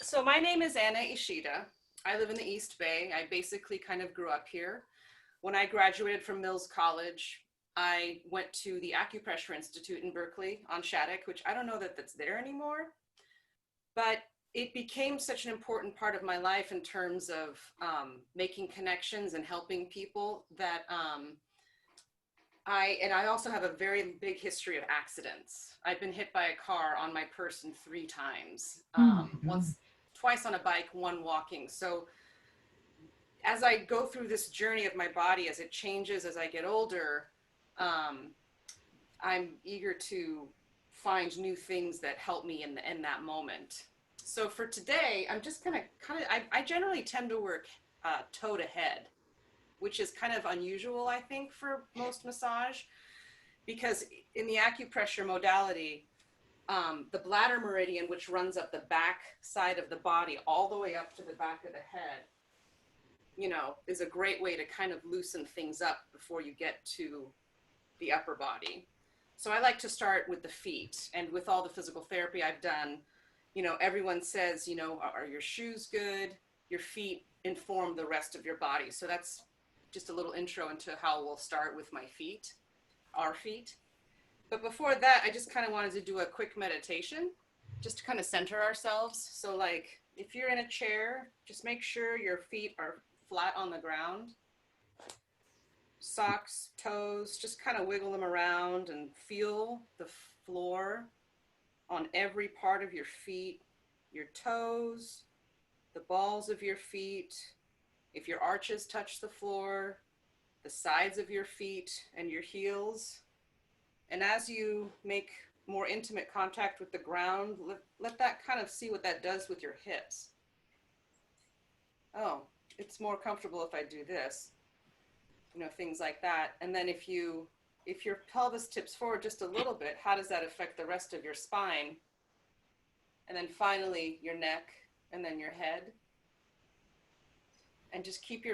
So my name is Anna Ishida. I live in the East Bay. I basically kind of grew up here. When I graduated from Mills College, I went to the Acupressure Institute in Berkeley on Shattuck, which I don't know that that's there anymore, but it became such an important part of my life in terms of making connections and helping people that I also have a very big history of accidents. I've been hit by a car on my person 3 times, twice on a bike, 1 walking. So as I go through this journey of my body, as it changes, as I get older, I'm eager to find new things that help me in that moment. So for today, I'm just gonna I generally tend to work toe to head, which is kind of unusual, I think, for most massage, because in the acupressure modality, the bladder meridian, which runs up the back side of the body all the way up to the back of the head, you know, is a great way to kind of loosen things up before you get to the upper body. So I like to start with the feet, and with all the physical therapy I've done, you know, everyone says, you know, are your shoes good? Your feet inform the rest of your body. So that's just a little intro into how we'll start with my feet, our feet. But before that, I just kind of wanted to do a quick meditation just to kind of center ourselves. So like if you're in a chair, just make sure your feet are flat on the ground. Socks, toes, just kind of wiggle them around and feel the floor on every part of your feet, your toes, the balls of your feet. If your arches touch the floor, the sides of your feet and your heels. And as you make more intimate contact with the ground, let that kind of see what that does with your hips. Oh, it's more comfortable if I do this. You know, things like that. And then if your pelvis tips forward just a little bit, how does that affect the rest of your spine? And then finally your neck, and then your head. And just keep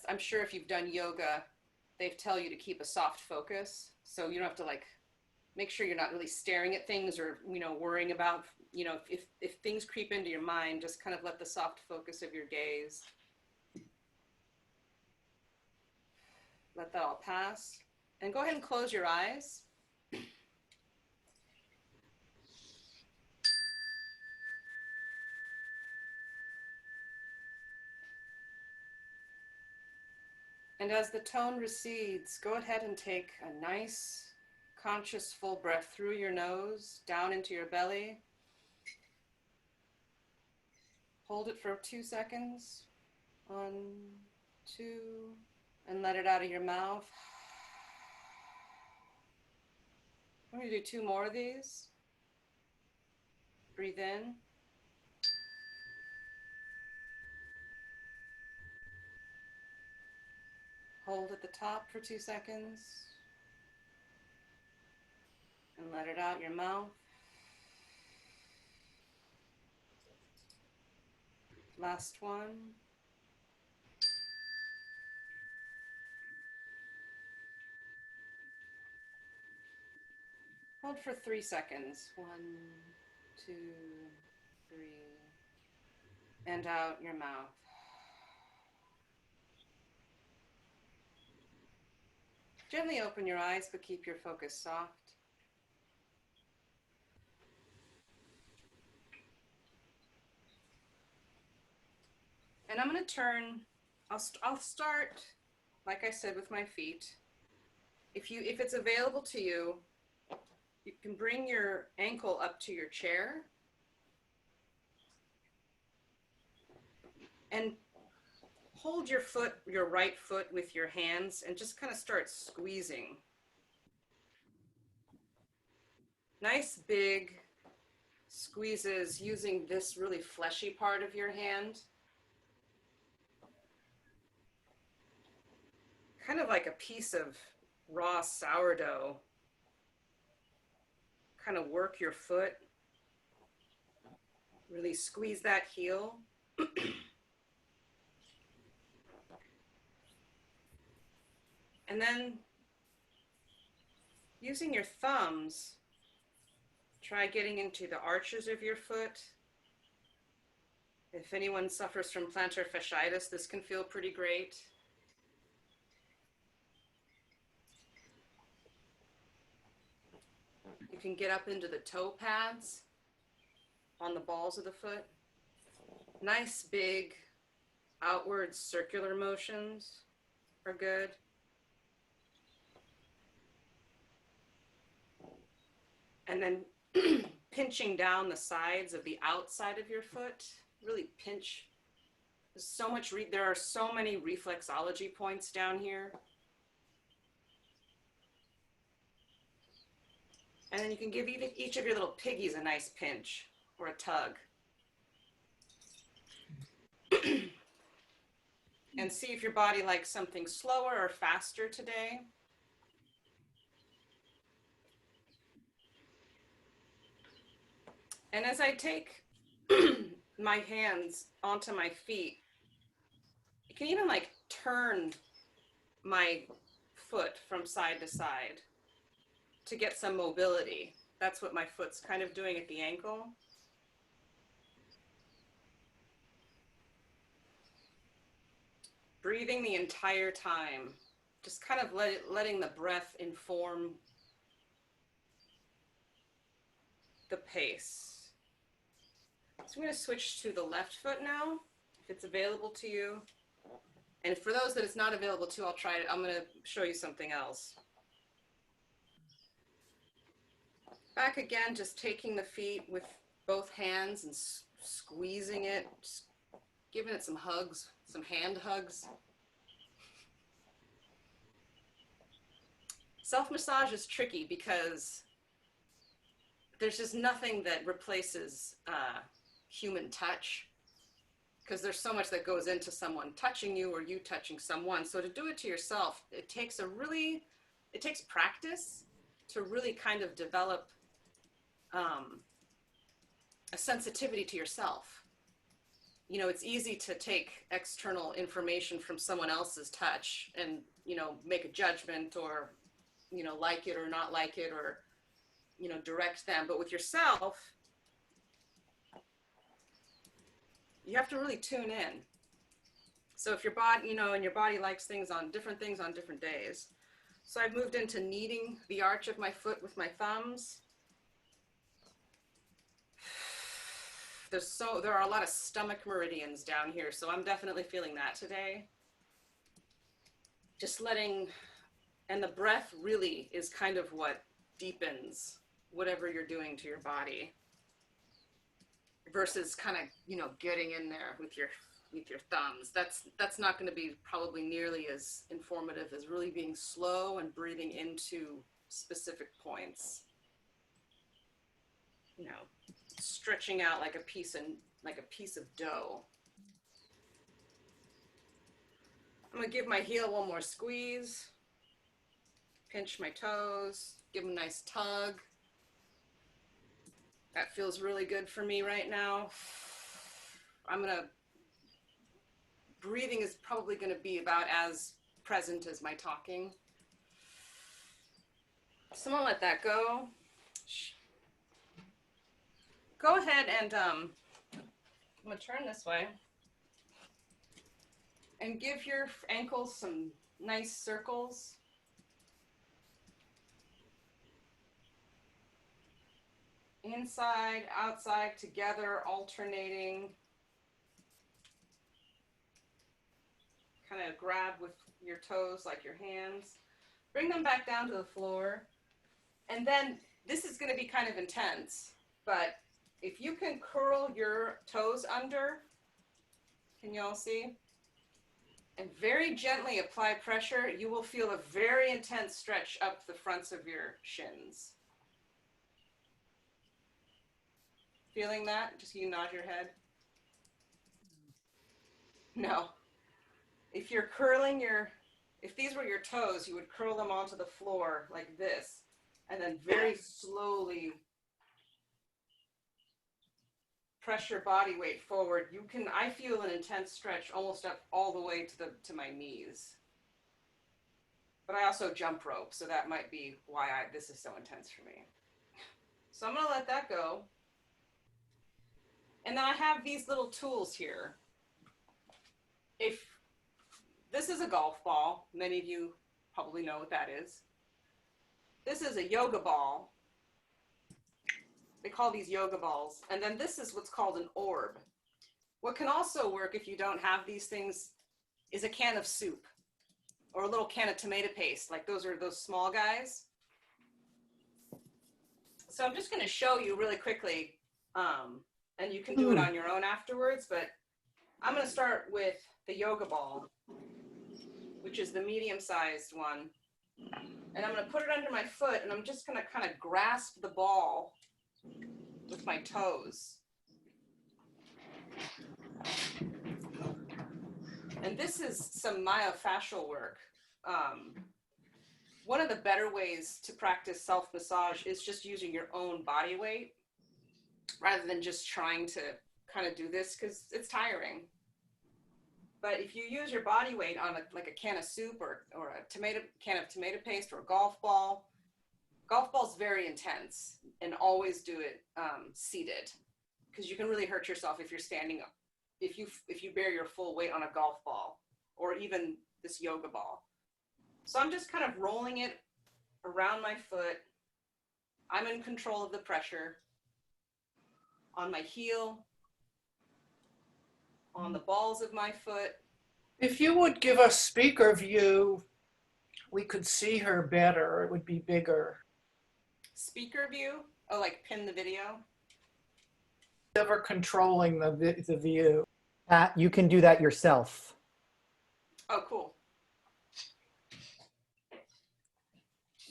I'm sure if you've done yoga, they tell you to keep a soft focus. So you don't have to like, make sure you're not really staring at things or, you know, worrying about, you know, if things creep into your mind, just kind of let the soft focus of your gaze. Let that all pass. And go ahead and close your eyes. And as the tone recedes, go ahead and take a nice, conscious, full breath through your nose, down into your belly. Hold it for 2 seconds. 1, 2, and let it out of your mouth. I'm going to do 2 more of these. Breathe in. Hold at the top for 2 seconds. And let it out your mouth. Last one. Hold for 3 seconds. 1, 2, 3. And out your mouth. Gently open your eyes, but keep your focus soft. And I'm going to turn, I'll start, like I said, with my feet. If it's available to you, you can bring your ankle up to your chair and hold your right foot with your hands and just kind of start squeezing. Nice big squeezes using this really fleshy part of your hand. Kind of like a piece of raw sourdough. Kind of work your foot. Really squeeze that heel. And then using your thumbs, try getting into the arches of your foot If anyone suffers from plantar fasciitis, this can feel pretty great. You can get up into the toe pads on the balls of the foot. Nice big outward circular motions are good. And then pinching down the sides of the outside of your foot, really pinch. There's so much, there are so many reflexology points down here. And then you can give each of your little piggies a nice pinch or a tug. And see if your body likes something slower or faster today. And as I take my hands onto my feet, you can even like turn my foot from side to side to get some mobility. That's what my foot's kind of doing at the ankle. Breathing the entire time, just kind of letting the breath inform the pace. So I'm going to switch to the left foot now, if it's available to you. And for those that it's not available to, I'll try it. I'm going to show you something else. Back again, just taking the feet with both hands and squeezing it, just giving it some hugs, some hand hugs. Self-massage is tricky because there's just nothing that replaces human touch, because there's so much that goes into someone touching you or you touching someone. So to do it to yourself, it takes practice to really kind of develop a sensitivity to yourself. You know, it's easy to take external information from someone else's touch and, you know, make a judgment or, you know, like it or not like it or, you know, direct them. But with yourself, you have to really tune in. So if your body, you know, and your body likes things on different days. So I've moved into kneading the arch of my foot with my thumbs. There are a lot of stomach meridians down here, so I'm definitely feeling that today. Just letting, and the breath really is kind of what deepens whatever you're doing to your body, versus kind of, you know, getting in there with your thumbs. That's not going to be probably nearly as informative as really being slow and breathing into specific points. You know, stretching out like a piece of dough. I'm gonna give my heel one more squeeze, pinch my toes, give them a nice tug. That feels really good for me right now. Breathing is probably gonna be about as present as my talking. So I'm gonna let that go. Go ahead and I'm gonna turn this way and give your ankles some nice circles. Inside, outside, together, alternating. Kind of grab with your toes like your hands. Bring them back down to the floor. And then this is going to be kind of intense, but if you can curl your toes under, can you all see? And very gently apply pressure, you will feel a very intense stretch up the fronts of your shins. Feeling that? Just you nod your head. No. If you're curling if these were your toes, you would curl them onto the floor like this, and then very slowly press your body weight forward. I feel an intense stretch almost up all the way to my knees. But I also jump rope, so that might be why this is so intense for me. So I'm gonna let that go. And then I have these little tools here. If this is a golf ball, many of you probably know what that is. This is a yoga ball. They call these yoga balls. And then this is what's called an orb. What can also work if you don't have these things is a can of soup or a little can of tomato paste. Like those are those small guys. So I'm just going to show you really quickly, and you can do it on your own afterwards, but I'm going to start with the yoga ball, which is the medium-sized one. And I'm going to put it under my foot, and I'm just going to kind of grasp the ball with my toes. And this is some myofascial work. One of the better ways to practice self-massage is just using your own body weight rather than just trying to kind of do this, because it's tiring. But if you use your body weight on like a can of soup or a can of tomato paste or a golf ball's very intense, and always do it seated, because you can really hurt yourself if you're standing up, if you bear your full weight on a golf ball or even this yoga ball. So I'm just kind of rolling it around my foot. I'm in control of the pressure on my heel, on the balls of my foot. If you would give us speaker view, we could see her better. It would be bigger. Speaker view? Oh, like pin the video? Never controlling the view. You can do that yourself. Oh, cool.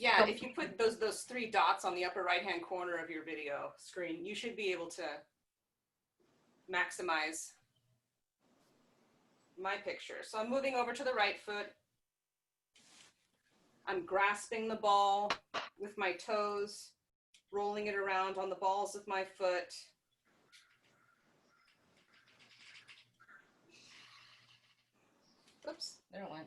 Yeah, if you put those three dots on the upper right-hand corner of your video screen, you should be able to maximize my picture. So I'm moving over to the right foot. I'm grasping the ball with my toes, rolling it around on the balls of my foot. Oops, there it went.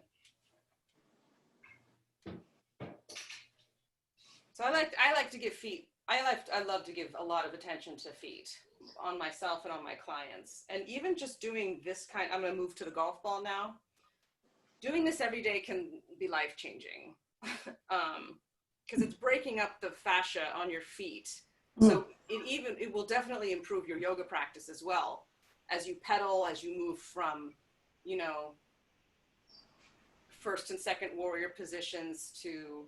So I like to give feet. I love to give a lot of attention to feet on myself and on my clients. And even just doing this I'm going to move to the golf ball now. Doing this every day can be life-changing, because it's breaking up the fascia on your feet. So it will definitely improve your yoga practice as well, as you pedal, as you move from, first and second warrior positions to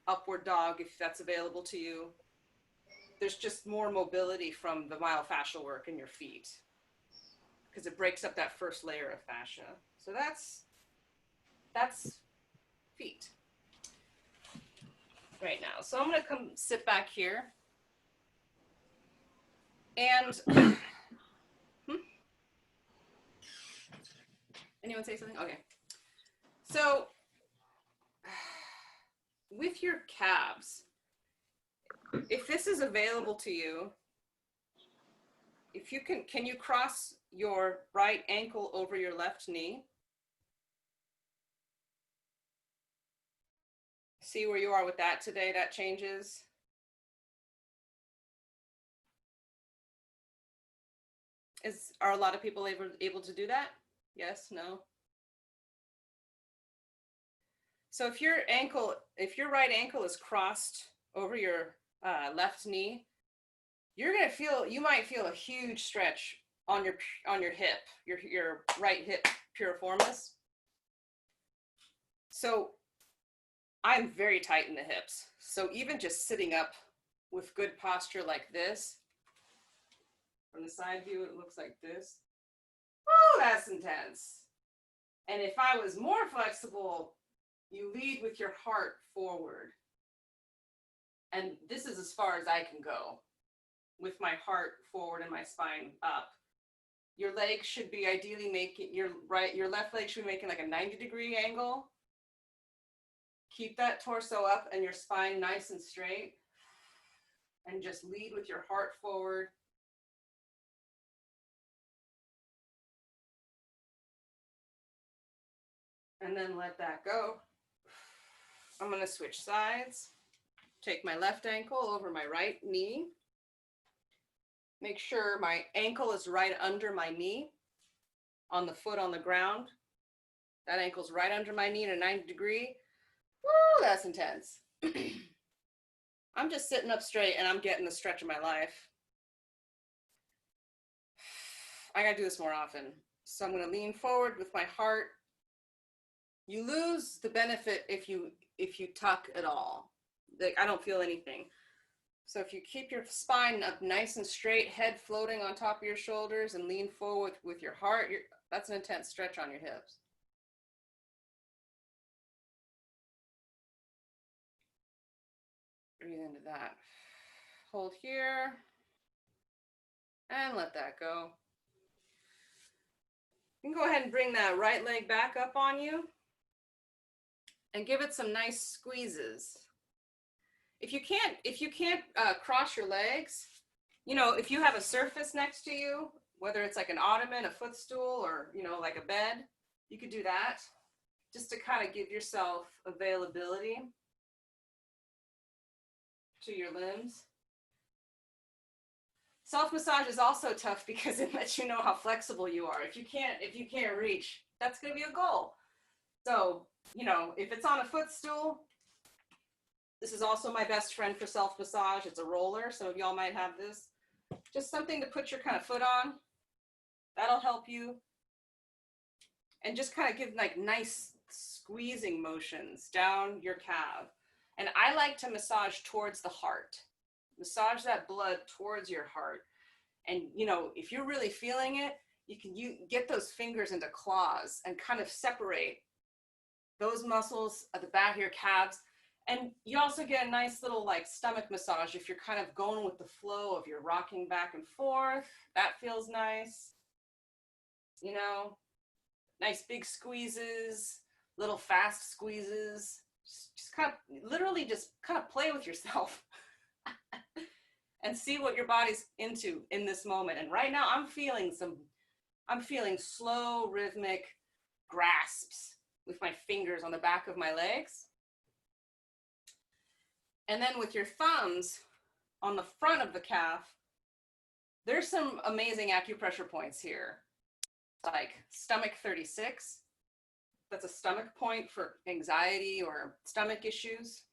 upward dog, if that's available to you. There's just more mobility from the myofascial work in your feet, because it breaks up that first layer of fascia. So that's feet right now. So I'm going to come sit back here. And anyone say something? Okay. So with your calves, if this is available to you, if you can you cross your right ankle over your left knee? See where you are with that today? That changes. Are a lot of people able to do that? Yes, no? So if your right ankle is crossed over your left knee, you might feel a huge stretch on your hip, your right hip piriformis. So I'm very tight in the hips. So even just sitting up with good posture like this, from the side view, it looks like this. Oh, that's intense. And if I was more flexible, you lead with your heart forward. And this is as far as I can go, with my heart forward and my spine up. Your legs should be ideally making, your left leg should be making like a 90-degree angle. Keep that torso up and your spine nice and straight. And just lead with your heart forward. And then let that go. I'm going to switch sides. Take my left ankle over my right knee. Make sure my ankle is right under my knee, on the foot on the ground. That ankle's right under my knee at a 90 degree. Woo, that's intense. I'm just sitting up straight and I'm getting the stretch of my life. I gotta do this more often. So I'm gonna lean forward with my heart. You lose the benefit if you tuck at all. Like, I don't feel anything. So if you keep your spine up nice and straight, head floating on top of your shoulders, and lean forward with your heart, that's an intense stretch on your hips. Breathe into that. Hold here and let that go. You can go ahead and bring that right leg back up on you and give it some nice squeezes. If you can't cross your legs, you know, if you have a surface next to you, whether it's like an ottoman, a footstool, or, you know, like a bed, you could do that just to kind of give yourself availability to your limbs. Self-massage is also tough because it lets you know how flexible you are. If you can't reach, that's going to be a goal. So, you know, if it's on a footstool, this is also my best friend for self-massage. It's a roller. Some of y'all might have this. Just something to put your kind of foot on. That'll help you. And just kind of give like nice squeezing motions down your calf. And I like to massage towards the heart. Massage that blood towards your heart. And, you know, if you're really feeling it, you get those fingers into claws and kind of separate those muscles at the back of your calves. And you also get a nice little like stomach massage if you're kind of going with the flow of your rocking back and forth. That feels nice. You know, nice big squeezes, little fast squeezes. Just kind of literally just kind of play with yourself and see what your body's into in this moment. And right now I'm feeling slow rhythmic grasps with my fingers on the back of my legs. And then with your thumbs on the front of the calf, there's some amazing acupressure points here. Like stomach 36. That's a stomach point for anxiety or stomach issues.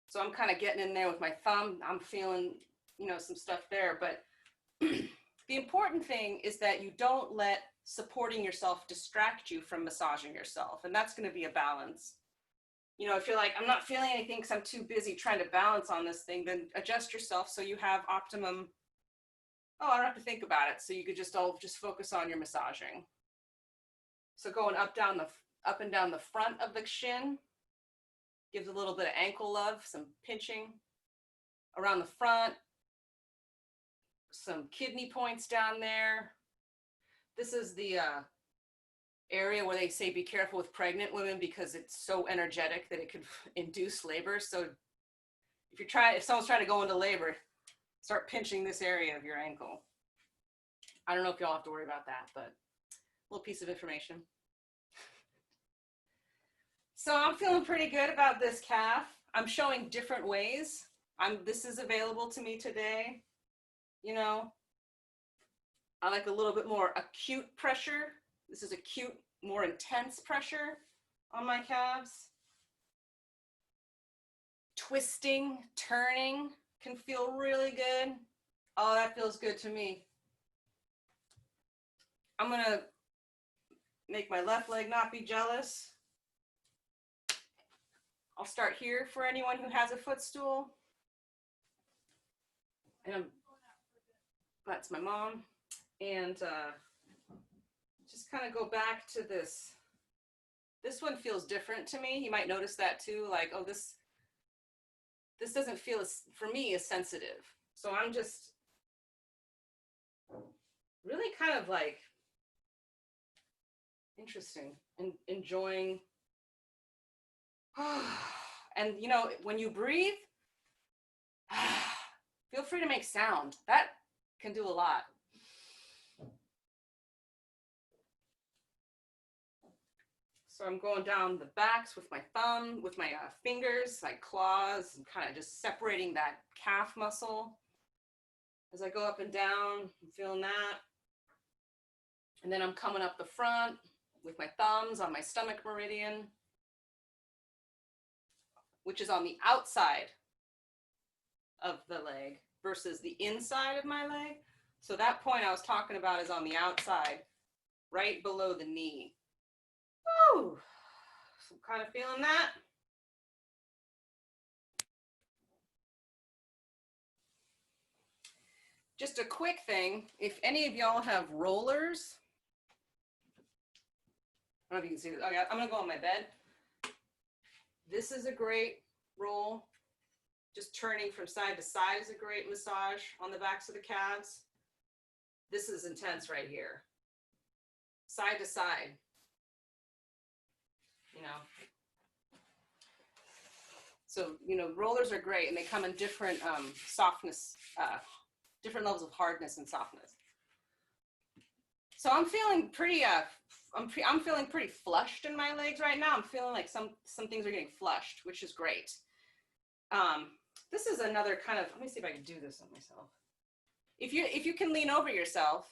So I'm kind of getting in there with my thumb. I'm feeling, you know, some stuff there. But the important thing is that you don't let supporting yourself distract you from massaging yourself. And that's going to be a balance. You know, if you're like, I'm not feeling anything because I'm too busy trying to balance on this thing, then adjust yourself so you have optimum, oh, I don't have to think about it. So you could just focus on your massaging. So going up and down the front of the shin, gives a little bit of ankle love, some pinching around the front, some kidney points down there. This is the area where they say be careful with pregnant women because it's so energetic that it could induce labor. So if someone's trying to go into labor, start pinching this area of your ankle. I don't know if y'all have to worry about that, but a little piece of information. So I'm feeling pretty good about this calf. I'm showing different ways. This is available to me today. You know, I like a little bit more acute pressure. This is acute, more intense pressure on my calves. Twisting, turning can feel really good. Oh, that feels good to me. I'm gonna make my left leg not be jealous. I'll start here for anyone who has a footstool. And that's my mom. And just kind of go back to this. This one feels different to me. You might notice that too. Like, oh, this doesn't feel, for me, as sensitive. So I'm just really kind of like interesting and enjoying. And, you know, when you breathe, feel free to make sound. That can do a lot. So I'm going down the backs with my thumb, with my fingers, like claws, and kind of just separating that calf muscle. As I go up and down, I'm feeling that. And then I'm coming up the front with my thumbs on my stomach meridian, which is on the outside of the leg versus the inside of my leg. So that point I was talking about is on the outside, right below the knee. Woo! So I'm kind of feeling that. Just a quick thing, if any of y'all have rollers, I don't know if you can see this. Okay, I'm gonna go on my bed. This is a great roll. Just turning from side to side is a great massage on the backs of the calves. This is intense right here. Side to side, you know. So, you know, rollers are great and they come in different softness, different levels of hardness and softness. So I'm feeling pretty, I'm feeling pretty flushed in my legs right now. I'm feeling like some things are getting flushed, which is great. This is another kind of, let me see if I can do this on myself. If you can lean over yourself,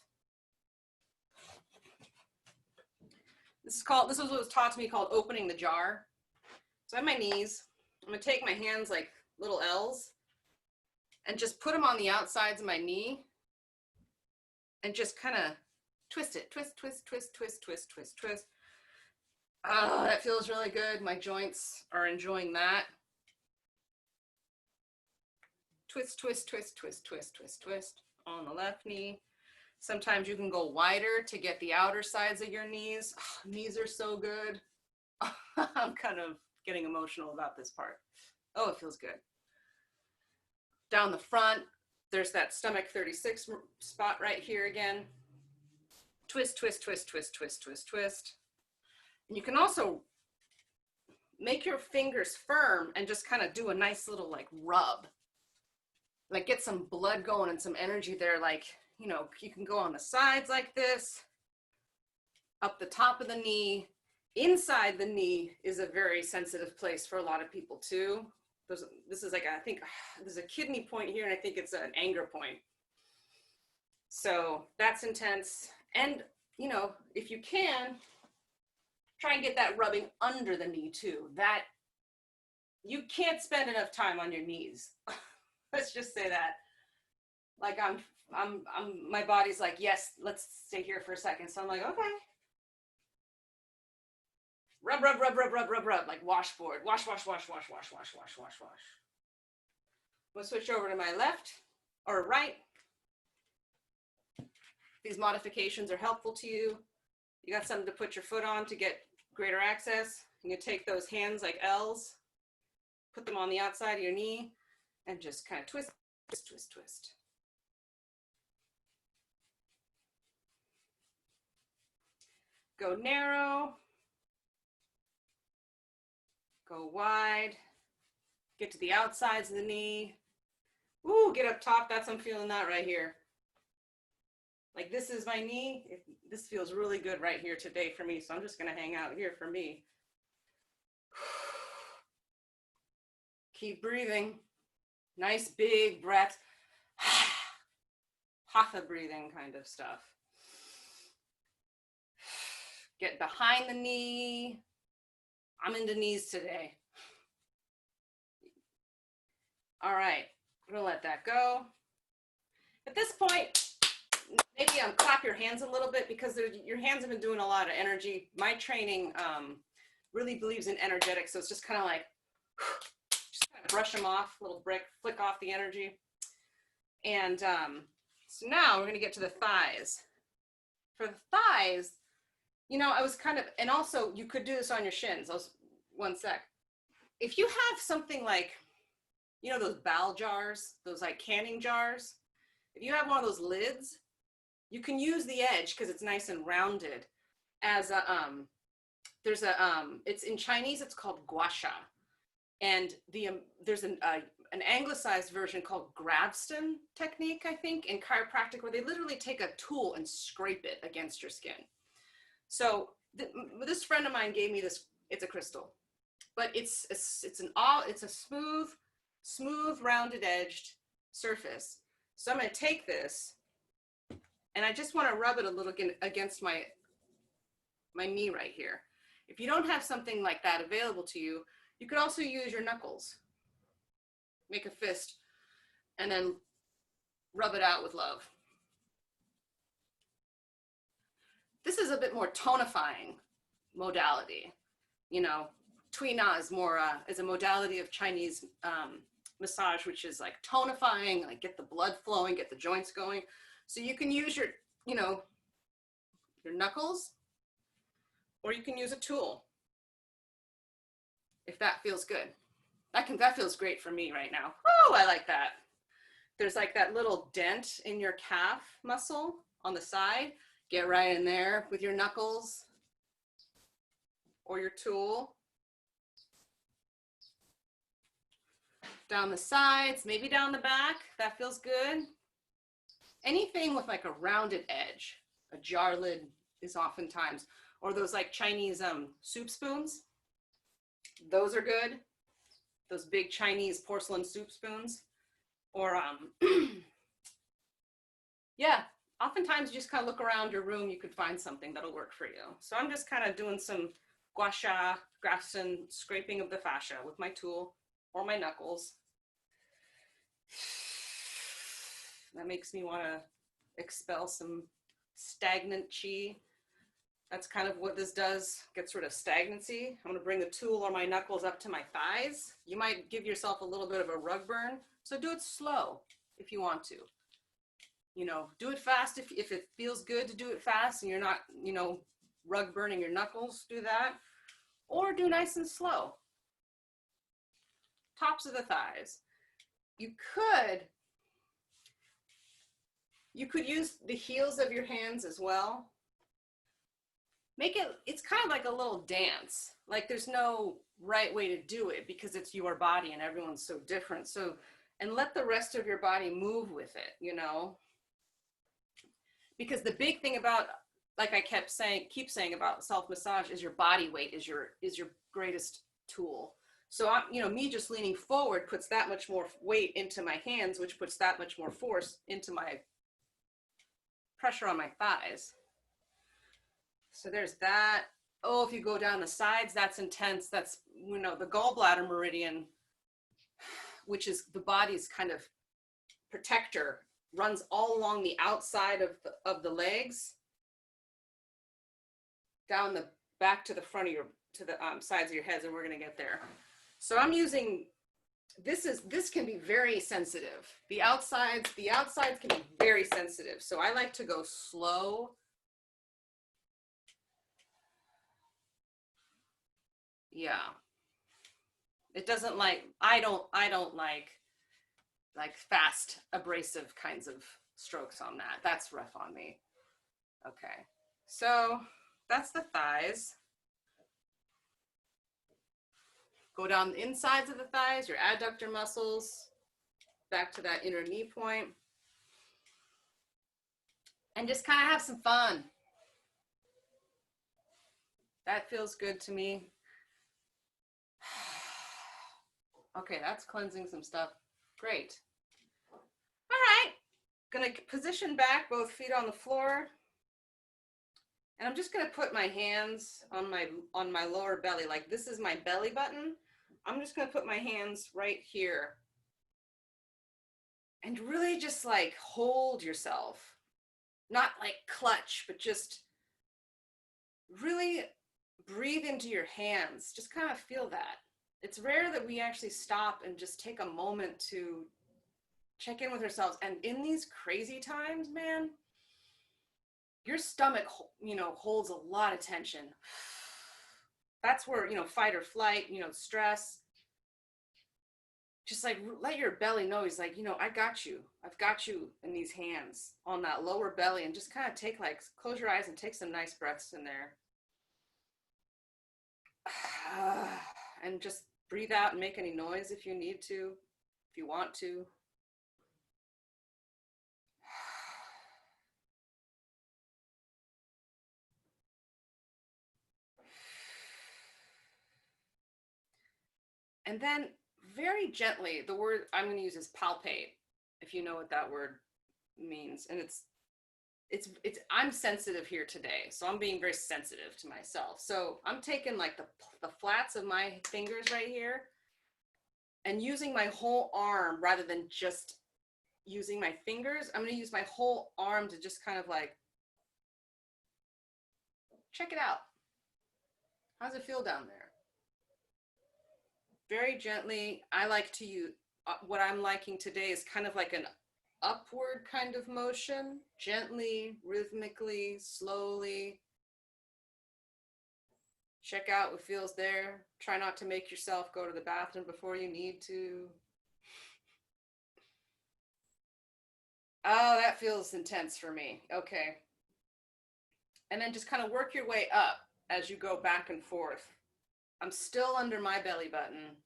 this is what was taught to me called opening the jar. So I have my knees. I'm gonna take my hands like little L's and just put them on the outsides of my knee and just kind of twist it, twist, twist, twist, twist, twist, twist, twist. Oh, that feels really good. My joints are enjoying that. Twist, twist, twist, twist, twist, twist, twist on the left knee. Sometimes you can go wider to get the outer sides of your knees. Oh, knees are so good. I'm kind of getting emotional about this part. Oh, it feels good. Down the front, there's that stomach 36 spot right here again. Twist, twist, twist, twist, twist, twist, twist. And you can also make your fingers firm and just kind of do a nice little like rub. Like get some blood going and some energy there. Like, you know, you can go on the sides like this, up the top of the knee. Inside the knee is a very sensitive place for a lot of people too. This is like, I think there's a kidney point here and I think it's an anger point. So that's intense. And, you know, if you can, try and get that rubbing under the knee too. That, you can't spend enough time on your knees. Let's just say that. Like my body's like, yes, let's stay here for a second. So I'm like, okay. Rub, rub, rub, rub, rub, rub, rub, like washboard. Wash, wash, wash, wash, wash, wash, wash, wash, wash. I'm gonna switch over to my left or right. These modifications are helpful to you. You got something to put your foot on to get greater access. You can take those hands like L's, put them on the outside of your knee, and just kind of twist, twist, twist, twist. Go narrow. Go wide, get to the outsides of the knee. Ooh, get up top, I'm feeling that right here. Like this is my knee. This feels really good right here today for me, so I'm just gonna hang out here for me. Keep breathing. Nice big breath. Hatha breathing kind of stuff. Get behind the knee. I'm into knees today. All right, I'm gonna let that go. At this point, maybe clap your hands a little bit because your hands have been doing a lot of energy. My training really believes in energetics, so it's just kind of like, just kind of brush them off, little flick off the energy. And so now we're gonna get to the thighs. For the thighs, you know, I was kind of, and also you could do this on your shins. One sec. If you have something like, you know, those bowel jars, those like canning jars, if you have one of those lids, you can use the edge because it's nice and rounded as a, it's in Chinese, it's called gua sha. And there's an anglicized version called Grabston technique, I think, in chiropractic, where they literally take a tool and scrape it against your skin. So this friend of mine gave me this, it's a crystal, but it's a smooth, rounded edged surface So I'm going to take this and I just want to rub it a little against my knee right here. If you don't have something like that available to you, you could also use your knuckles. Make a fist and then rub it out with love. This is a bit more tonifying modality. You know, Tui Na is more is a modality of Chinese massage, which is like tonifying, like get the blood flowing, get the joints going. So you can use your, you know, your knuckles, or you can use a tool if that feels good. That feels great for me right now. Oh, I like that. There's like that little dent in your calf muscle on the side. Get right in there with your knuckles or your tool. Down the sides, maybe down the back. That feels good. Anything with like a rounded edge. A jar lid is oftentimes, or those like Chinese soup spoons. Those are good. Those big Chinese porcelain soup spoons. Or yeah, oftentimes you just kind of look around your room, you could find something that'll work for you. So I'm just kind of doing some gua sha, Grafton scraping of the fascia with my tool or my knuckles. That makes me want to expel some stagnant chi. That's kind of what this does, gets rid of stagnancy. I'm going to bring the tool or my knuckles up to my thighs. You might give yourself a little bit of a rug burn, so do it slow if you want to. You know, do it fast if it feels good to do it fast and you're not, you know, rug burning your knuckles, do that. Or do nice and slow. Tops of the thighs. You could use the heels of your hands as well. Make it, it's kind of like a little dance. Like there's no right way to do it because it's your body and everyone's so different. So, and let the rest of your body move with it, you know? Because the big thing about, like I keep saying about self-massage is your body weight is your greatest tool. So I'm, you know, me just leaning forward puts that much more weight into my hands, which puts that much more force into my pressure on my thighs. So there's that. Oh, if you go down the sides, that's intense. That's, you know, the Gallbladder Meridian, which is the body's kind of protector, runs all along the outside of the legs, down the back to the front of your, to the sides of your heads, and we're gonna get there. So I'm using, this can be very sensitive. The outsides can be very sensitive. So I like to go slow. Yeah. It doesn't like, I don't like fast abrasive kinds of strokes on that. That's rough on me. Okay. So that's the thighs. Go down the insides of the thighs, your adductor muscles, back to that inner knee point. And just kind of have some fun. That feels good to me. Okay, that's cleansing some stuff. Great. All right, gonna position back, both feet on the floor. And I'm just gonna put my hands on my lower belly, like this is my belly button. I'm just gonna put my hands right here. And really just like hold yourself. Not like clutch, but just really breathe into your hands. Just kind of feel that. It's rare that we actually stop and just take a moment to check in with ourselves. And in these crazy times, man, your stomach, you know, holds a lot of tension. That's where, you know, fight or flight, you know, stress. Just like let your belly know, he's like, you know, I got you. I've got you in these hands on that lower belly, and just kind of take, like, close your eyes and take some nice breaths in there. And just breathe out and make any noise if you need to, if you want to. And then very gently, the word I'm going to use is palpate, if you know what that word means. And I'm sensitive here today, so I'm being very sensitive to myself. So I'm taking like the flats of my fingers right here and using my whole arm rather than just using my fingers. I'm going to use my whole arm to just kind of like check it out. How's it feel down there? Very gently. I like to use, what I'm liking today is kind of like an upward kind of motion, gently, rhythmically, slowly. Check out what feels there. Try not to make yourself go to the bathroom before you need to. Oh, that feels intense for me. Okay. And then just kind of work your way up as you go back and forth. I'm still under my belly button,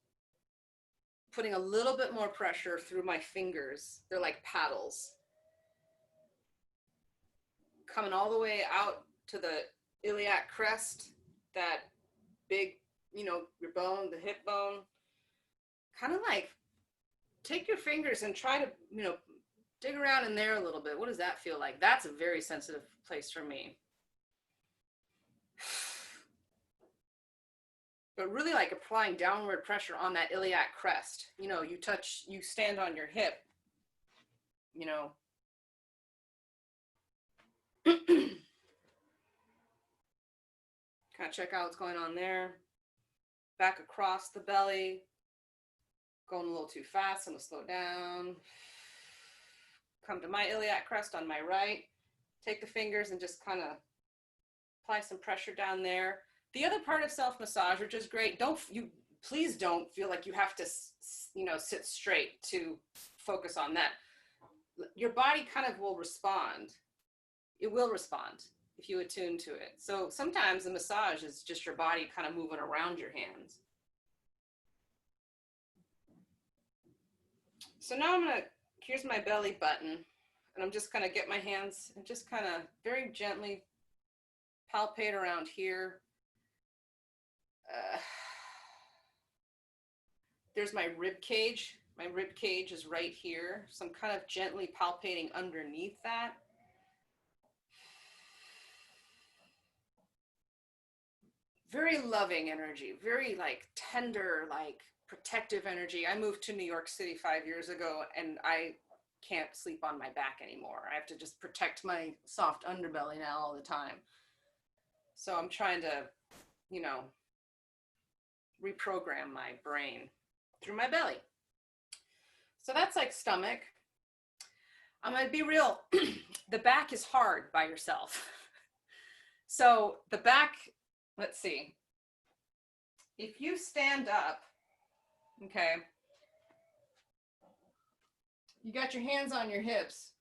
putting a little bit more pressure through my fingers. They're like paddles. Coming all the way out to the iliac crest, that big, your bone, the hip bone. Kind of like take your fingers and try to, dig around in there a little bit. What does that feel like? That's a very sensitive place for me. But really like applying downward pressure on that iliac crest. You stand on your hip, kind of check out what's going on there. Back across the belly. Going a little too fast, I'm gonna slow down. Come to my iliac crest on my right. Take the fingers and just kind of apply some pressure down there. The other part of self-massage, which is great, please don't feel like you have to, sit straight to focus on that. Your body kind of will respond. It will respond if you attune to it. So sometimes the massage is just your body kind of moving around your hands. So now here's my belly button, and I'm just going to get my hands and just kind of very gently palpate around here. There's my rib cage. My rib cage is right here. So I'm kind of gently palpating underneath that. Very loving energy, very like tender, like protective energy. I moved to New York City 5 years ago, and I can't sleep on my back anymore. I have to just protect my soft underbelly now all the time. So I'm trying to, reprogram my brain through my belly. So that's like stomach. I'm going to be real. The back is hard by yourself. So the back, let's see. If you stand up, okay, you got your hands on your hips.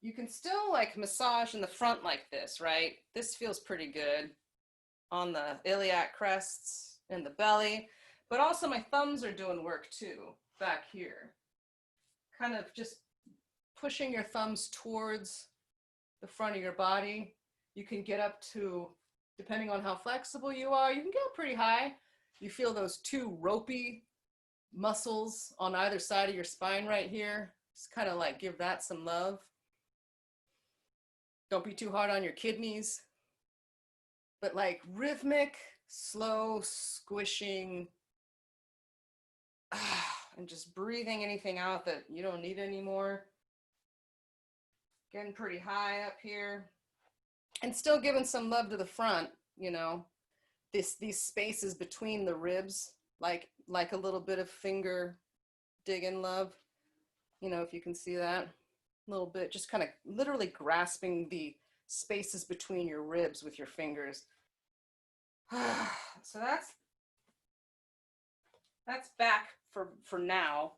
You can still like massage in the front like this, right? This feels pretty good on the iliac crests and the belly, but also my thumbs are doing work too, back here. Kind of just pushing your thumbs towards the front of your body. You can get up to, depending on how flexible you are, you can get up pretty high. You feel those two ropey muscles on either side of your spine right here. Just kind of like give that some love. Don't be too hard on your kidneys. But like rhythmic, slow, squishing, and just breathing anything out that you don't need anymore. Getting pretty high up here. And still giving some love to the front, these spaces between the ribs, like a little bit of finger digging love, if you can see that a little bit, just kind of literally grasping the spaces between your ribs with your fingers. So that's back for now.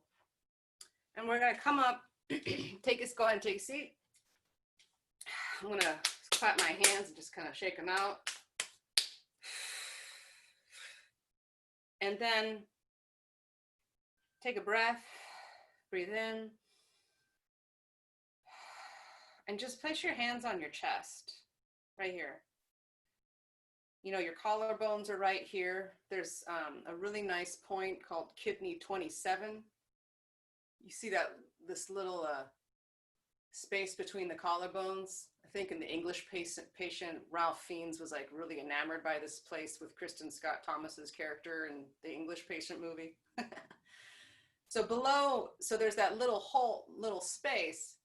And we're going to come up, go ahead and take a seat. I'm going to clap my hands and just kind of shake them out. And then take a breath, breathe in, and just place your hands on your chest, right here. Your collarbones are right here. There's a really nice point called kidney 27. You see this little space between the collarbones. I think in the English patient, Ralph Fiennes was like really enamored by this place with Kristen Scott Thomas's character in the English Patient movie. So below, so there's that little hole, little space.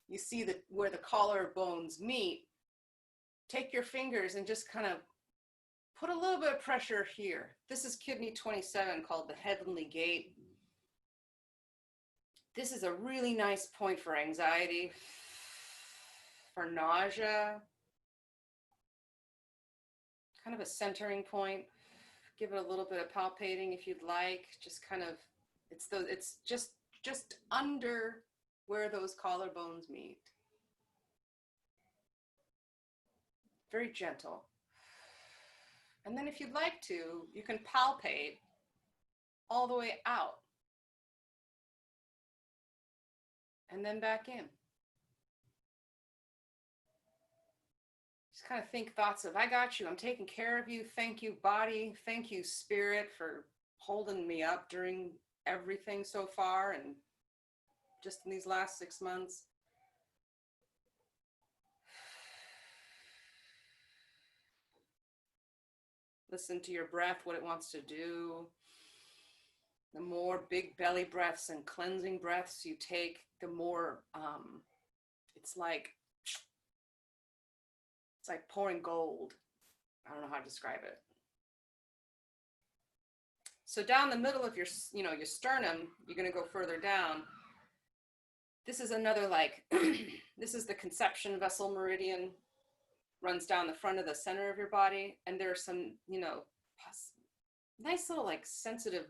You see where the collarbones meet. Take your fingers and just kind of put a little bit of pressure here. This is kidney 27, called the Heavenly Gate. This is a really nice point for anxiety, for nausea, kind of a centering point. Give it a little bit of palpating if you'd like. Just kind of, it's just under where those collarbones meet. Very gentle. And then if you'd like to, you can palpate all the way out. And then back in. Just kind of think thoughts of, I got you, I'm taking care of you. Thank you, body. Thank you, spirit, for holding me up during everything so far and just in these last 6 months. Listen to your breath, what it wants to do. The more big belly breaths and cleansing breaths you take, the more it's like pouring gold. I don't know how to describe it. So down the middle of your, your sternum, you're going to go further down. This is another this is the conception vessel meridian, runs down the front of the center of your body. And there are some, nice little sensitive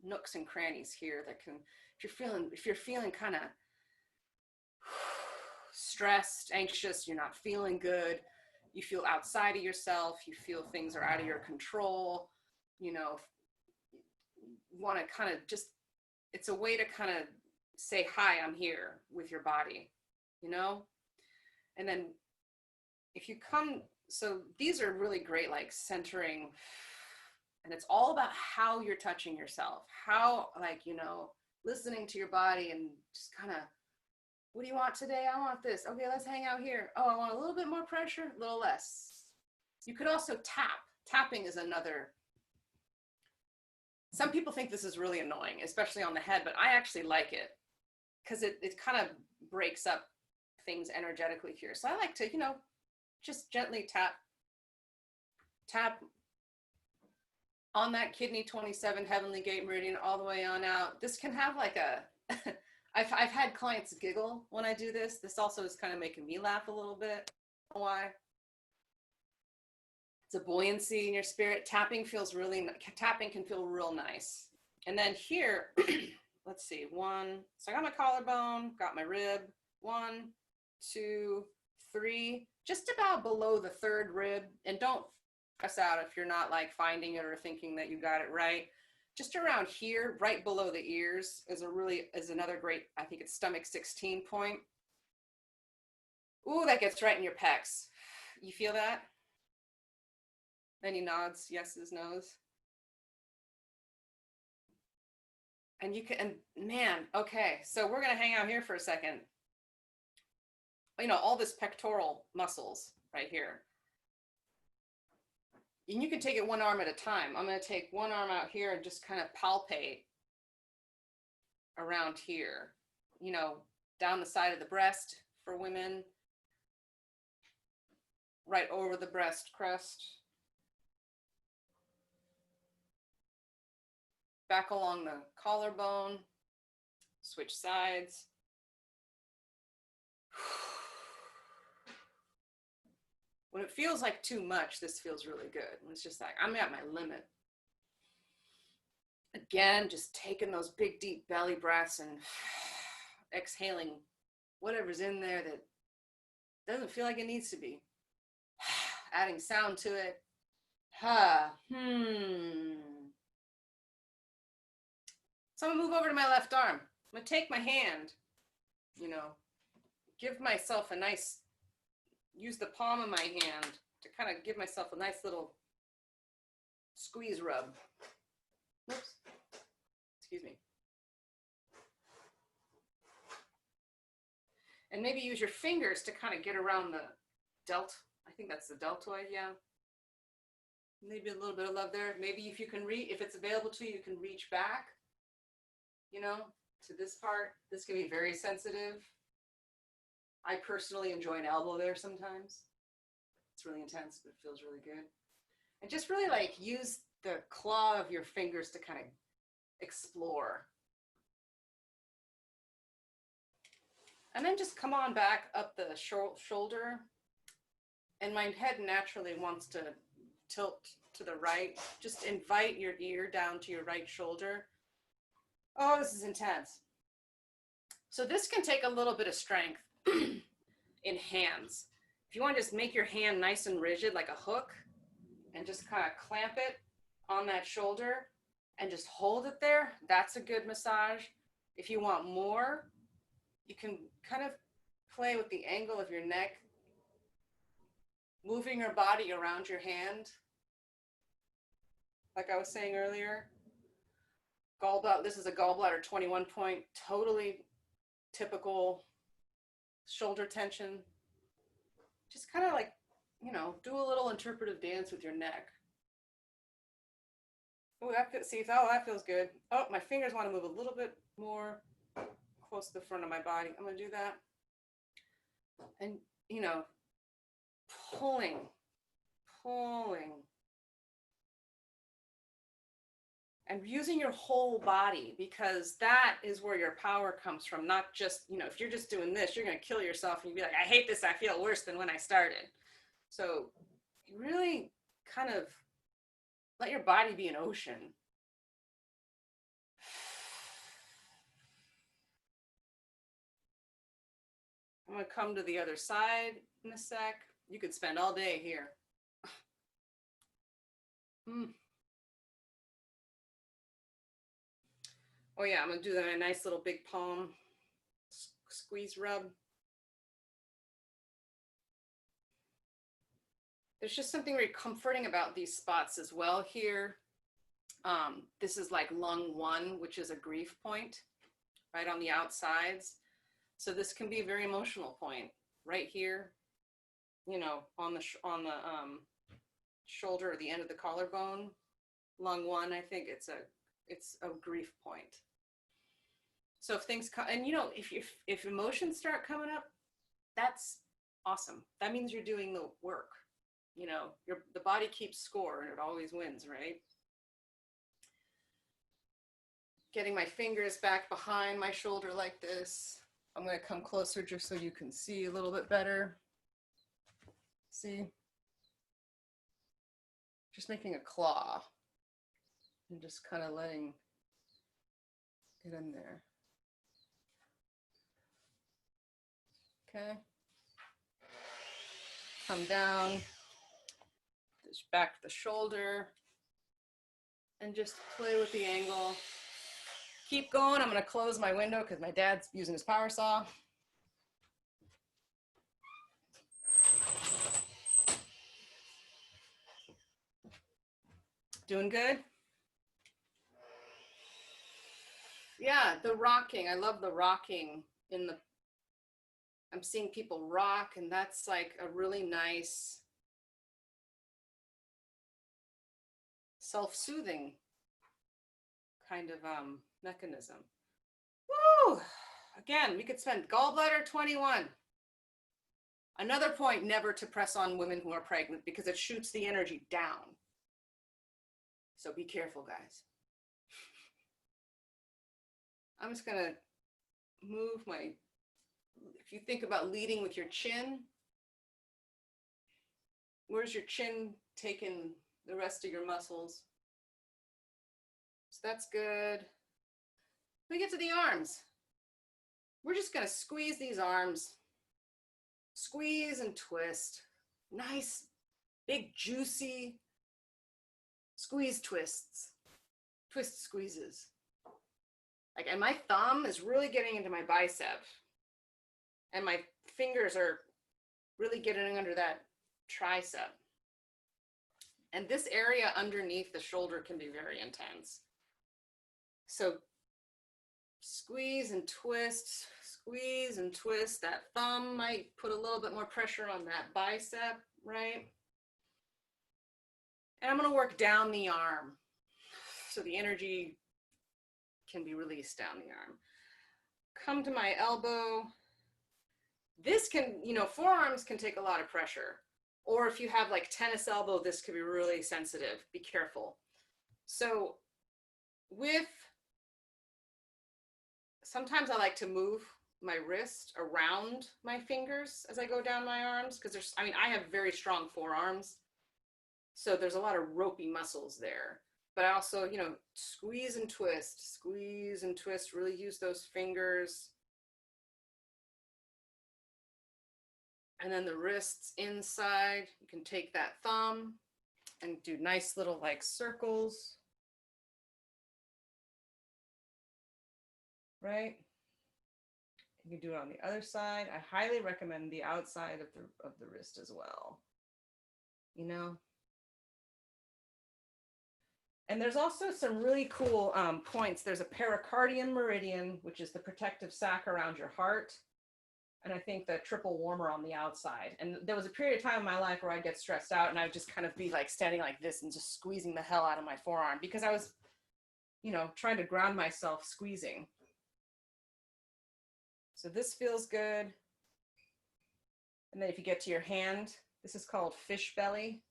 nooks and crannies here that can, if you're feeling kind of stressed, anxious, you're not feeling good, you feel outside of yourself, you feel things are out of your control, want to kind of just, it's a way to kind of say, hi, I'm here with your body, and then if you come, so these are really great, centering, and it's all about how you're touching yourself, how, listening to your body and just kind of, what do you want today? I want this. Okay, let's hang out here. Oh, I want a little bit more pressure, a little less. You could also tap. Tapping is another. Some people think this is really annoying, especially on the head, but I actually like it because it kind of breaks up things energetically here. So I like to, just gently tap on that kidney 27 Heavenly Gate Meridian all the way on out. This can have I've had clients giggle when I do this. This also is kind of making me laugh a little bit. Why? It's a buoyancy in your spirit. Tapping can feel real nice. And then here, let's see, so I got my collarbone, got my rib, 1, 2, 3, just about below the third rib. And don't stress out if you're not finding it or thinking that you got it right. Just around here, right below the ears, is another great, I think it's stomach 16 point. Ooh, that gets right in your pecs. You feel that? Any nods, yeses, nos? And you can, and man, okay, so we're gonna hang out here for a second. All this pectoral muscles right here. And you can take it one arm at a time. I'm going to take one arm out here and just kind of palpate around here, down the side of the breast for women, right over the breast crest, back along the collarbone, switch sides. When it feels like too much, this feels really good. When it's just I'm at my limit. Again, just taking those big, deep belly breaths and exhaling whatever's in there that doesn't feel like it needs to be. Adding sound to it. So I'm gonna move over to my left arm. I'm gonna take my hand, give myself a nice, use the palm of my hand to kind of give myself a nice little squeeze rub. Oops. Excuse me. And maybe use your fingers to kind of get around the I think that's the deltoid, yeah. Maybe a little bit of love there. Maybe if you can if it's available to you, you can reach back, you know, to this part. This can be very sensitive. I personally enjoy an elbow there sometimes. It's really intense, but it feels really good. And just really like use the claw of your fingers to kind of explore. And then just come on back up the shoulder. And my head naturally wants to tilt to the right. Just invite your ear down to your right shoulder. Oh, this is intense. So this can take a little bit of strength in hands. If you want to just make your hand nice and rigid like a hook and just kind of clamp it on that shoulder and just hold it there, that's a good massage. If you want more, you can kind of play with the angle of your neck, moving your body around your hand. Like I was saying earlier, gallbladder, this is a gallbladder 21 point, totally typical shoulder tension. Just kind of like, you know, do a little interpretive dance with your neck. Oh, that feels good. Oh, my fingers want to move a little bit more close to the front of my body. I'm going to do that. And, you know, pulling. And using your whole body, because that is where your power comes from. Not just, you know, if you're just doing this, you're going to kill yourself and you'll be like, I hate this. I feel worse than when I started. So really kind of let your body be an ocean. I'm going to come to the other side in a sec. You could spend all day here. Oh yeah, I'm going to do a nice little big palm squeeze rub. There's just something very comforting about these spots as well here. This is like lung 1, which is a grief point, right on the outsides. So this can be a very emotional point right here, you know, on the shoulder or the end of the collarbone. Lung 1, I think it's a grief point. So if things come, and you know, if emotions start coming up, that's awesome. That means you're doing the work. You know, the body keeps score and it always wins, right? Getting my fingers back behind my shoulder like this. I'm going to come closer just so you can see a little bit better. See? Just making a claw and just kind of letting it in there. Okay. Come down, just back to the shoulder, and just play with the angle. Keep going. I'm going to close my window because my dad's using his power saw. Doing good? Yeah, the rocking. I love the rocking I'm seeing people rock, and that's like a really nice self-soothing kind of mechanism. Woo! Again, we could spend gallbladder 21. Another point, never to press on women who are pregnant because it shoots the energy down. So be careful, guys. I'm just gonna move if you think about leading with your chin, where's your chin taking the rest of your muscles? So that's good. We get to the arms. We're just gonna squeeze these arms. Squeeze and twist. Nice, big, juicy squeeze twists. Twist squeezes. And my thumb is really getting into my bicep. And my fingers are really getting under that tricep. And this area underneath the shoulder can be very intense. So squeeze and twist, squeeze and twist. That thumb might put a little bit more pressure on that bicep, right? And I'm going to work down the arm so the energy can be released down the arm. Come to my elbow. This can, forearms can take a lot of pressure. Or if you have like tennis elbow, this could be really sensitive. Be careful. So sometimes I like to move my wrist around my fingers as I go down my arms because I have very strong forearms. So there's a lot of ropey muscles there. But I also, squeeze and twist, really use those fingers. And then the wrists inside, you can take that thumb and do nice little like circles. Right? You can do it on the other side. I highly recommend the outside of the wrist as well. And there's also some really cool points. There's a Pericardium Meridian, which is the protective sac around your heart. And I think the triple warmer on the outside. And there was a period of time in my life where I'd get stressed out and I would just kind of be like standing like this and just squeezing the hell out of my forearm because I was, trying to ground myself squeezing. So this feels good. And then if you get to your hand, this is called fish belly.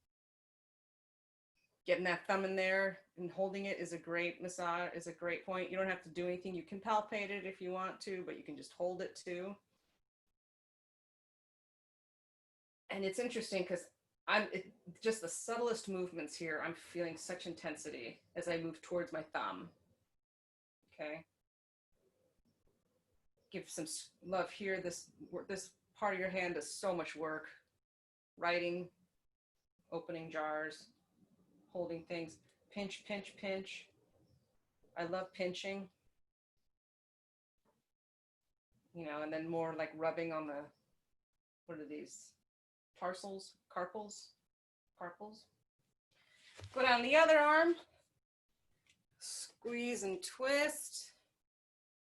Getting that thumb in there and holding it is a great massage, is a great point. You don't have to do anything. You can palpate it if you want to, but you can just hold it too. And it's interesting because just the subtlest movements here, I'm feeling such intensity as I move towards my thumb. Okay. Give some love here. This part of your hand does so much work. Writing, opening jars, holding things. Pinch, pinch, pinch. I love pinching. And then more like rubbing on the, what are these? Tarsals, carpals. Put on the other arm. Squeeze and twist.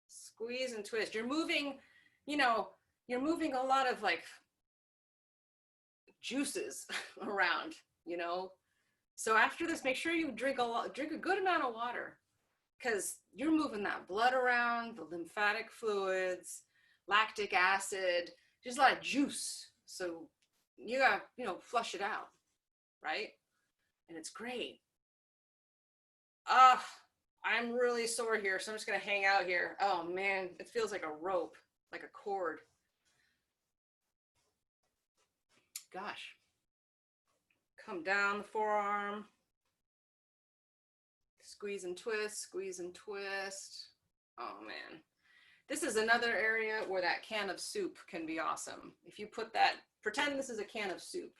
Squeeze and twist. You're moving, you're moving a lot of like juices around, So after this, make sure you drink a good amount of water because you're moving that blood around, the lymphatic fluids, lactic acid, just a lot of juice. So you gotta, flush it out, right? And it's great. I'm really sore here, so I'm just gonna hang out here. Oh man, it feels like a rope, like a cord. Gosh. Come down the forearm. Squeeze and twist, squeeze and twist. Oh man. This is another area where that can of soup can be awesome. If you put that, pretend this is a can of soup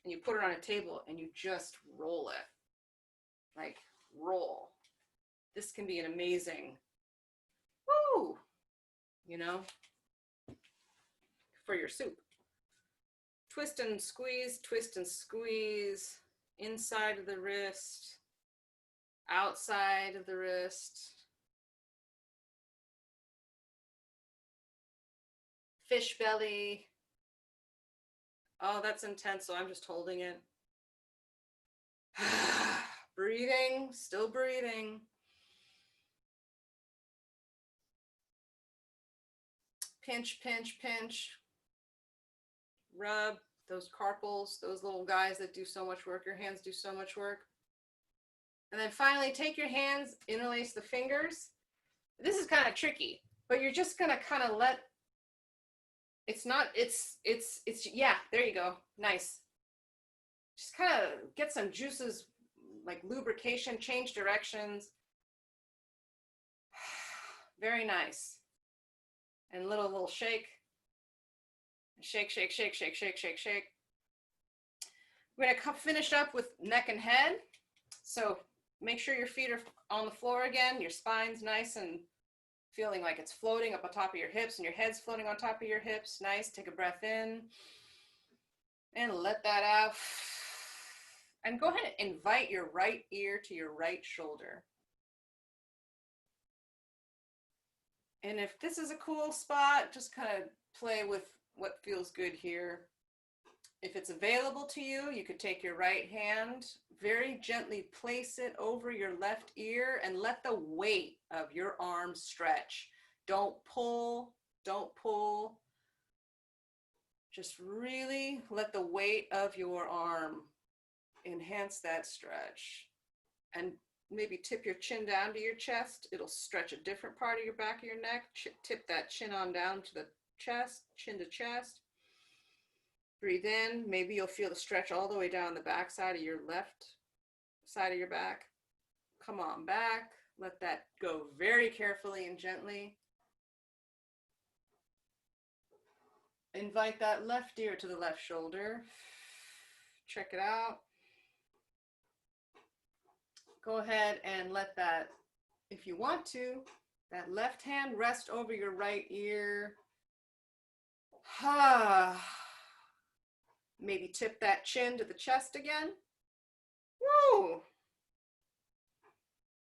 and you put it on a table and you just roll it. Like roll. This can be an amazing, woo, for your soup. Twist and squeeze, inside of the wrist, outside of the wrist. Fish belly. Oh, that's intense, so I'm just holding it. Breathing, still breathing. Pinch, pinch, pinch. Rub those carpals, those little guys that do so much work. Your hands do so much work. And then finally take your hands, interlace the fingers. This is kind of tricky, but you're just gonna kind of let, yeah, there you go. Nice. Just kind of get some juices, like lubrication, change directions. Very nice. And little shake. Shake, shake, shake, shake, shake, shake, shake. We're gonna finish up with neck and head. So make sure your feet are on the floor again. Your spine's nice and feeling like it's floating up on top of your hips and your head's floating on top of your hips. Nice, take a breath in and let that out. And go ahead and invite your right ear to your right shoulder. And if this is a cool spot, just kind of play with what feels good here. If it's available to you, you could take your right hand, very gently place it over your left ear and let the weight of your arm stretch. Don't pull, don't pull. Just really let the weight of your arm enhance that stretch. And maybe tip your chin down to your chest. It'll stretch a different part of your back of your neck. Tip that chin on down to the chest, chin to chest. Breathe in. Maybe you'll feel the stretch all the way down the back side of your left side of your back. Come on back. Let that go very carefully and gently. Invite that left ear to the left shoulder. Check it out. Go ahead and let that, if you want to, that left hand rest over your right ear. Maybe tip that chin to the chest again. Woo!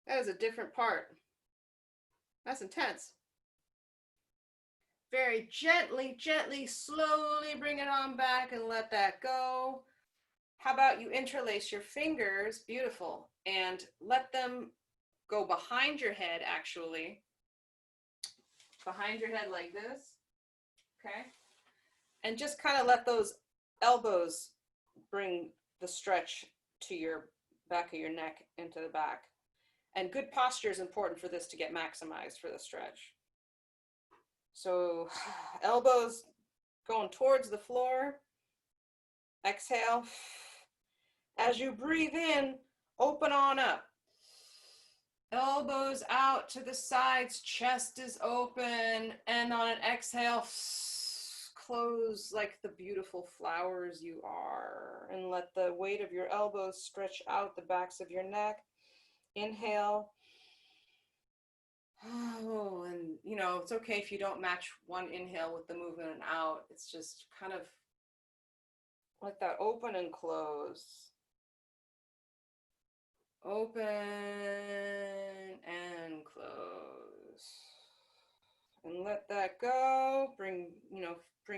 That is a different part. That's intense. Very gently, gently, slowly bring it on back and let that go. How about you interlace your fingers, beautiful, and let them go behind your head, actually. Behind your head like this, okay? And just kind of let those elbows bring the stretch to your back of your neck into the back. And good posture is important for this to get maximized for the stretch. So elbows going towards the floor. Exhale. As you breathe in, open on up. Elbows out to the sides, chest is open, and on an exhale, close like the beautiful flowers you are, and let the weight of your elbows stretch out the backs of your neck. Inhale. Oh, and you know, it's okay if you don't match one inhale with the movement and out. It's just kind of like that, open and close. Open and close. And let that go. Bring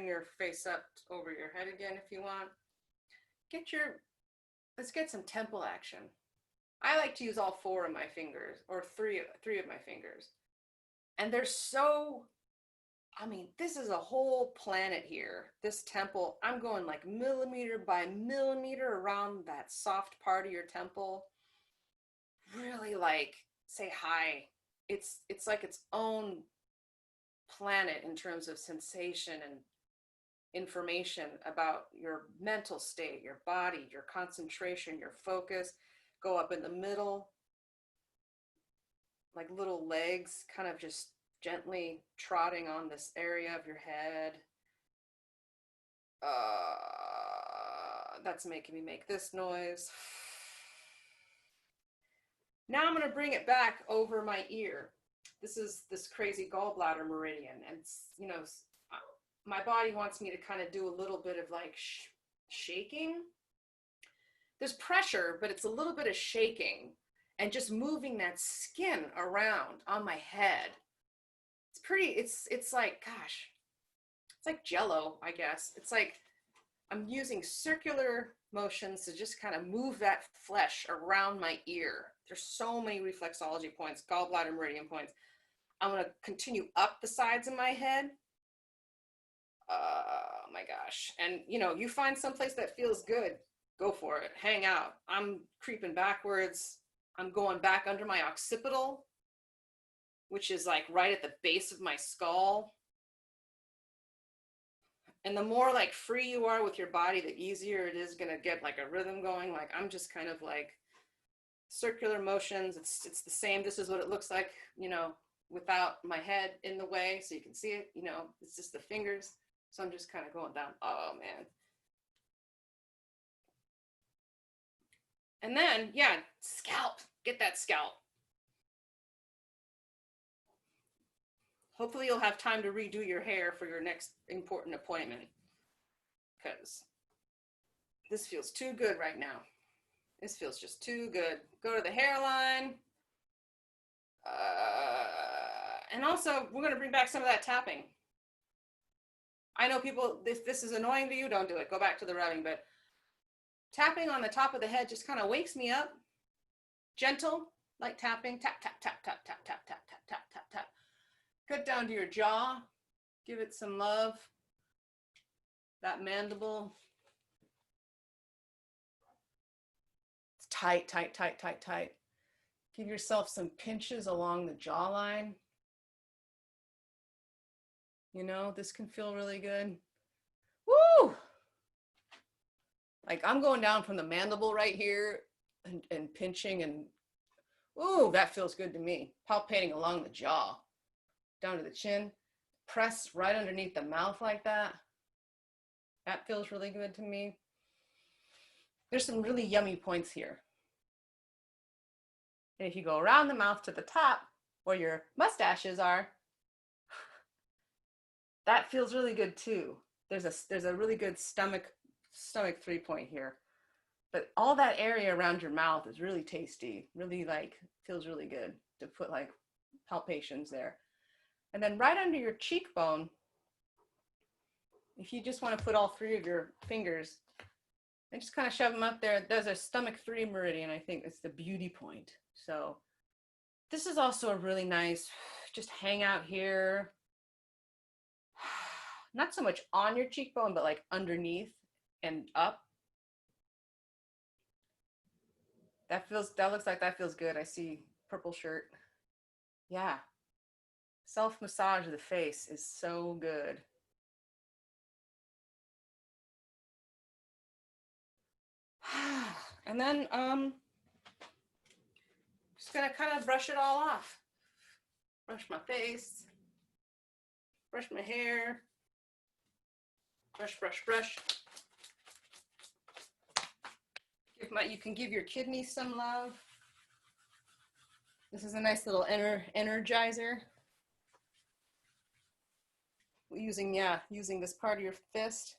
your face up over your head again if you want. Let's get some temple action. I like to use all four of my fingers, or three of my fingers. And they're so, this is a whole planet here. This temple, I'm going like millimeter by millimeter around that soft part of your temple. Really like say hi. It's like its own planet in terms of sensation and information about your mental state, your body, your concentration, your focus. Go up in the middle, like little legs kind of just gently trotting on this area of your head. That's making me make this noise. Now I'm going to bring it back over my ear. This is this crazy gallbladder meridian. And, my body wants me to kind of do a little bit of like shaking. There's pressure, but it's a little bit of shaking and just moving that skin around on my head. It's like, gosh, it's like Jello, I guess. It's like I'm using circular motions to just kind of move that flesh around my ear. There's so many reflexology points, gallbladder meridian points. I'm going to continue up the sides of my head. Oh my gosh. And you find someplace that feels good, go for it. Hang out. I'm creeping backwards. I'm going back under my occipital, which is like right at the base of my skull. And the more like free you are with your body, the easier it is going to get like a rhythm going. Like I'm just kind of like circular motions. It's the same. This is what it looks like, without my head in the way, so you can see it, it's just the fingers. So I'm just kind of going down. Oh man. And then, scalp, get that scalp. Hopefully you'll have time to redo your hair for your next important appointment, because this feels too good right now. This feels just too good. Go to the hairline And also, we're going to bring back some of that tapping. I know people, this is annoying to you, don't do it. Go back to the rubbing, but tapping on the top of the head just kind of wakes me up. Gentle, like tapping, tap, tap, tap, tap, tap, tap, tap, tap, tap, tap, tap. Cut down to your jaw, give it some love. That mandible. It's tight, tight, tight, tight, tight. Give yourself some pinches along the jawline. You know, this can feel really good. Woo! Like I'm going down from the mandible right here and pinching and, ooh, that feels good to me. Palpating along the jaw, down to the chin. Press right underneath the mouth like that. That feels really good to me. There's some really yummy points here. And if you go around the mouth to the top where your mustaches are, that feels really good too. There's a really good stomach 3-point here. But all that area around your mouth is really tasty, really like feels really good to put like palpations there. And then right under your cheekbone, if you just want to put all 3 of your fingers and just kind of shove them up there, there's a stomach 3 meridian. I think it's the beauty point. So this is also a really nice, just hang out here. Not so much on your cheekbone, but like underneath and up. That looks like that feels good. I see purple shirt. Yeah. Self-massage of the face is so good. And then just gonna kind of brush it all off. Brush my face, brush my hair, brush, brush, brush. You can give your kidneys some love. This is a nice little energizer. Using this part of your fist.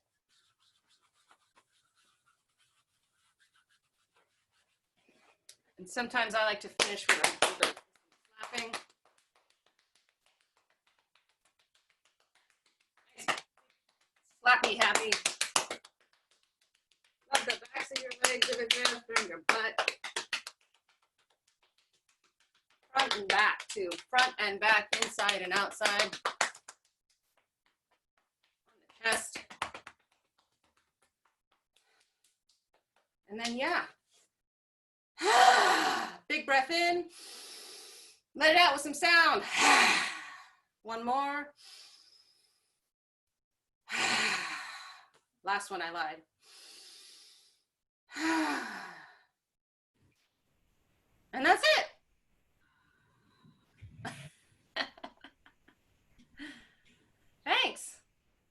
And sometimes I like to finish with a slapping. Slappy happy. Rub the backs of your legs if it's there, from your butt. Front and back too. Front and back, inside and outside. On the chest. And then big breath in. Let it out with some sound. One more. Last one I lied. And that's it.